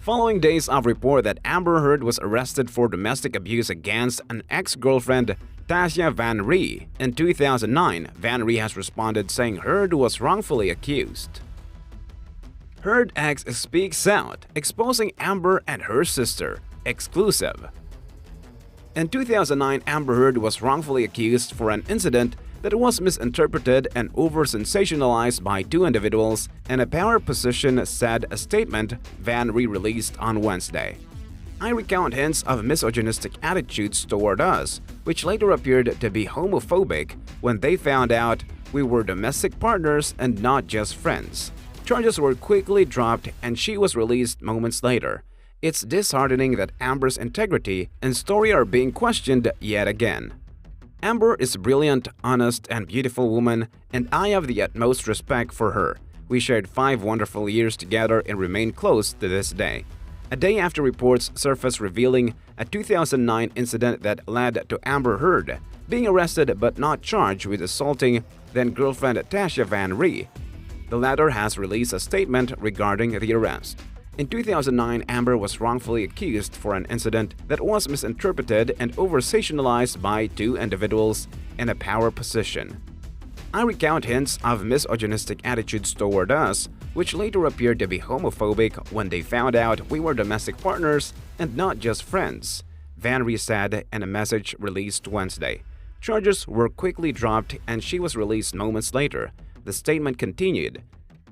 Following days of report that Amber Heard was arrested for domestic abuse against an ex-girlfriend, Tasha Van Ree. In 2009, Van Ree has responded saying Heard was wrongfully accused. Heard ex speaks out, exposing Amber and her sister. Exclusive. In 2009, Amber Heard was wrongfully accused for an incident that was misinterpreted and over-sensationalized by two individuals in a power position, said a statement Van Ree released on Wednesday. "I recount hints of misogynistic attitudes toward us, which later appeared to be homophobic when they found out we were domestic partners and not just friends. Charges were quickly dropped and she was released moments later. It's disheartening that Amber's integrity and story are being questioned yet again. Amber is a brilliant, honest, and beautiful woman, and I have the utmost respect for her. We shared 5 wonderful years together and remain close to this day." A day after reports surfaced revealing a 2009 incident that led to Amber Heard being arrested but not charged with assaulting then-girlfriend Tasha Van Ree. The latter has released a statement regarding the arrest. In 2009, Amber was wrongfully accused for an incident that was misinterpreted and over-sensationalized by two individuals in a power position. "I recount hints of misogynistic attitudes toward us, which later appeared to be homophobic when they found out we were domestic partners and not just friends," Van Ree said in a message released Wednesday. Charges were quickly dropped and she was released moments later. The statement continued,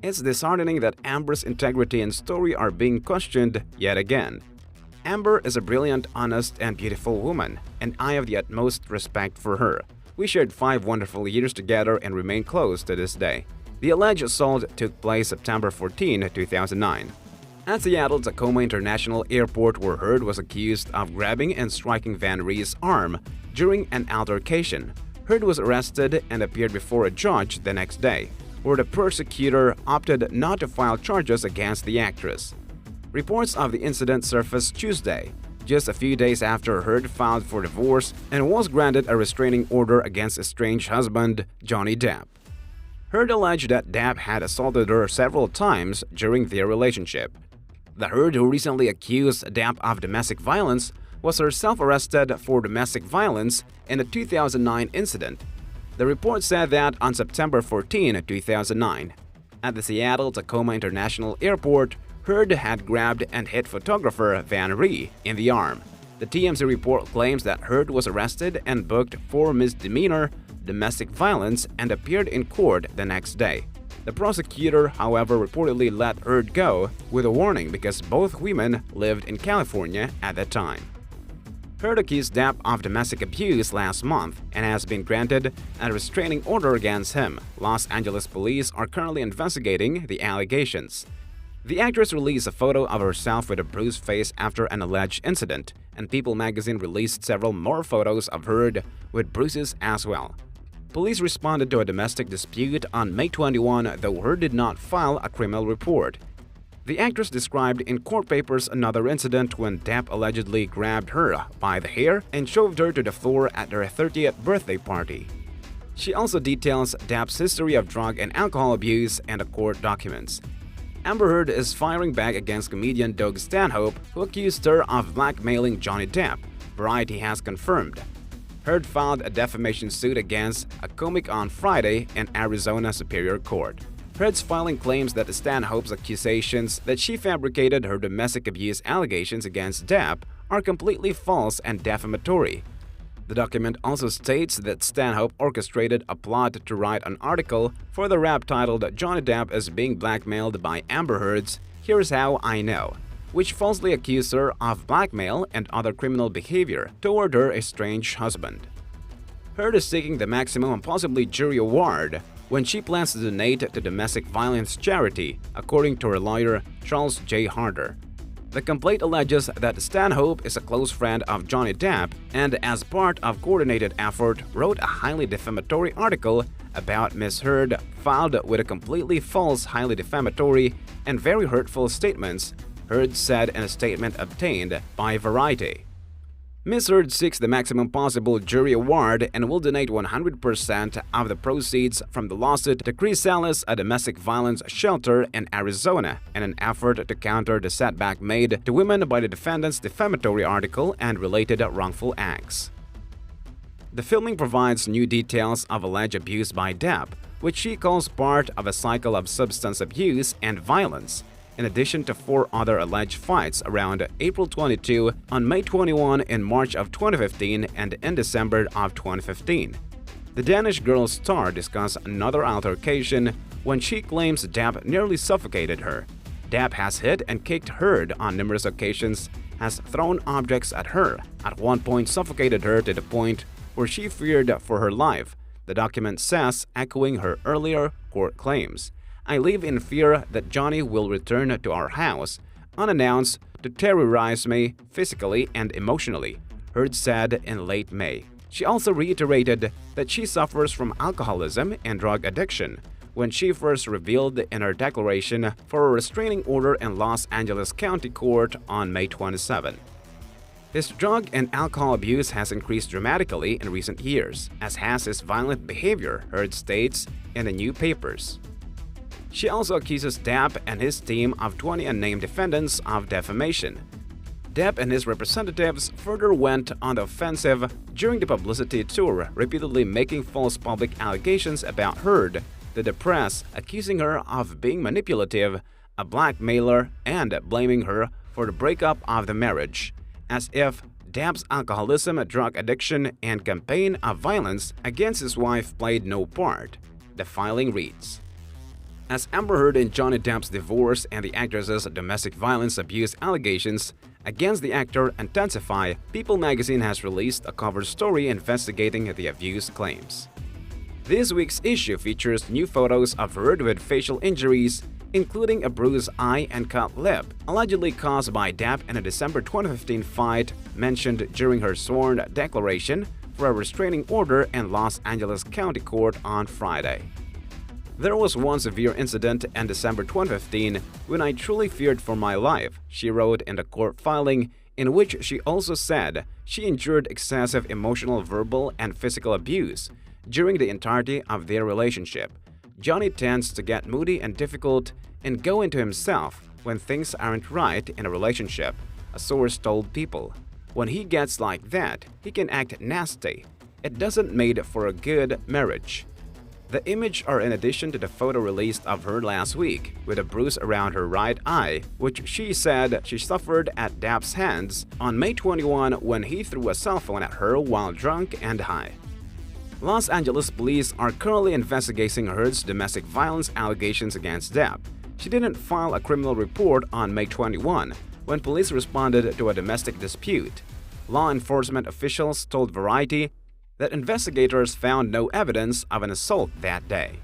"It's disheartening that Amber's integrity and story are being questioned yet again. Amber is a brilliant, honest, and beautiful woman, and I have the utmost respect for her. We shared 5 wonderful years together and remain close to this day." The alleged assault took place September 14, 2009. At Seattle Tacoma International Airport, where Heard was accused of grabbing and striking Van Ree's arm during an altercation. Heard was arrested and appeared before a judge the next day, where the prosecutor opted not to file charges against the actress. Reports of the incident surfaced Tuesday, just a few days after Heard filed for divorce and was granted a restraining order against estranged husband Johnny Depp. Heard alleged that Depp had assaulted her several times during their relationship. The Heard who recently accused Depp of domestic violence was herself arrested for domestic violence in a 2009 incident. The report said that on September 14, 2009, at the Seattle Tacoma International Airport, Heard had grabbed and hit photographer Van Ree in the arm. The TMZ report claims that Heard was arrested and booked for misdemeanor domestic violence and appeared in court the next day. The prosecutor, however, reportedly let Heard go with a warning because both women lived in California at the time. Heard accused Depp of domestic abuse last month and has been granted a restraining order against him. Los Angeles police are currently investigating the allegations. The actress released a photo of herself with a bruised face after an alleged incident, and People magazine released several more photos of Heard with bruises as well. Police responded to a domestic dispute on May 21, though Heard did not file a criminal report. The actress described in court papers another incident when Depp allegedly grabbed her by the hair and shoved her to the floor at her 30th birthday party. She also details Depp's history of drug and alcohol abuse and the court documents. Amber Heard is firing back against comedian Doug Stanhope, who accused her of blackmailing Johnny Depp, Variety has confirmed. Heard filed a defamation suit against a comic on Friday in Arizona Superior Court. Heard's filing claims that Stanhope's accusations that she fabricated her domestic abuse allegations against Depp are completely false and defamatory. The document also states that Stanhope orchestrated a plot to write an article for the rap titled "Johnny Depp is being blackmailed by Amber Heard's Here's How I Know," which falsely accused her of blackmail and other criminal behavior toward her estranged husband. Heard is seeking the maximum and possibly jury award when she plans to donate to domestic violence charity, according to her lawyer Charles J. Harder. The complaint alleges that Stanhope is a close friend of Johnny Depp and, as part of coordinated effort, wrote a highly defamatory article about Ms. Heard filed with a completely false, highly defamatory, and very hurtful statements, Heard said in a statement obtained by Variety. Ms. Heard seeks the maximum possible jury award and will donate 100% of the proceeds from the lawsuit to Chrysalis, a domestic violence shelter in Arizona, in an effort to counter the setback made to women by the defendant's defamatory article and related wrongful acts. The filming provides new details of alleged abuse by Depp, which she calls part of a cycle of substance abuse and violence, in addition to 4 other alleged fights around April 22, on May 21, in March of 2015, and in December of 2015. The Danish girl star discussed another altercation when she claims Depp nearly suffocated her. Depp has hit and kicked Heard on numerous occasions, has thrown objects at her, at one point suffocated her to the point where she feared for her life, the document says, echoing her earlier court claims. I live in fear that Johnny will return to our house, unannounced, to terrorize me physically and emotionally, Heard said in late May. She also reiterated that she suffers from alcoholism and drug addiction, when she first revealed in her declaration for a restraining order in Los Angeles County Court on May 27. His drug and alcohol abuse has increased dramatically in recent years, as has his violent behavior, Heard states in the new papers. She also accuses Depp and his team of 20 unnamed defendants of defamation. Depp and his representatives further went on the offensive during the publicity tour, repeatedly making false public allegations about Heard to the press, accusing her of being manipulative, a blackmailer, and blaming her for the breakup of the marriage, as if Depp's alcoholism, drug addiction, and campaign of violence against his wife played no part, the filing reads. As Amber Heard and Johnny Depp's divorce and the actress's domestic violence abuse allegations against the actor intensify, People magazine has released a cover story investigating the abuse claims. This week's issue features new photos of Heard with facial injuries, including a bruised eye and cut lip, allegedly caused by Depp in a December 2015 fight mentioned during her sworn declaration for a restraining order in Los Angeles County Court on Friday. There was one severe incident in December 2015 when I truly feared for my life, she wrote in the court filing, in which she also said she endured excessive emotional, verbal, and physical abuse during the entirety of their relationship. Johnny tends to get moody and difficult and go into himself when things aren't right in a relationship, a source told People. When he gets like that, he can act nasty. It doesn't make for a good marriage. The images are in addition to the photo released of her last week, with a bruise around her right eye, which she said she suffered at Depp's hands on May 21 when he threw a cell phone at her while drunk and high. Los Angeles police are currently investigating Heard's domestic violence allegations against Depp. She didn't file a criminal report on May 21 when police responded to a domestic dispute. Law enforcement officials told Variety that investigators found no evidence of an assault that day.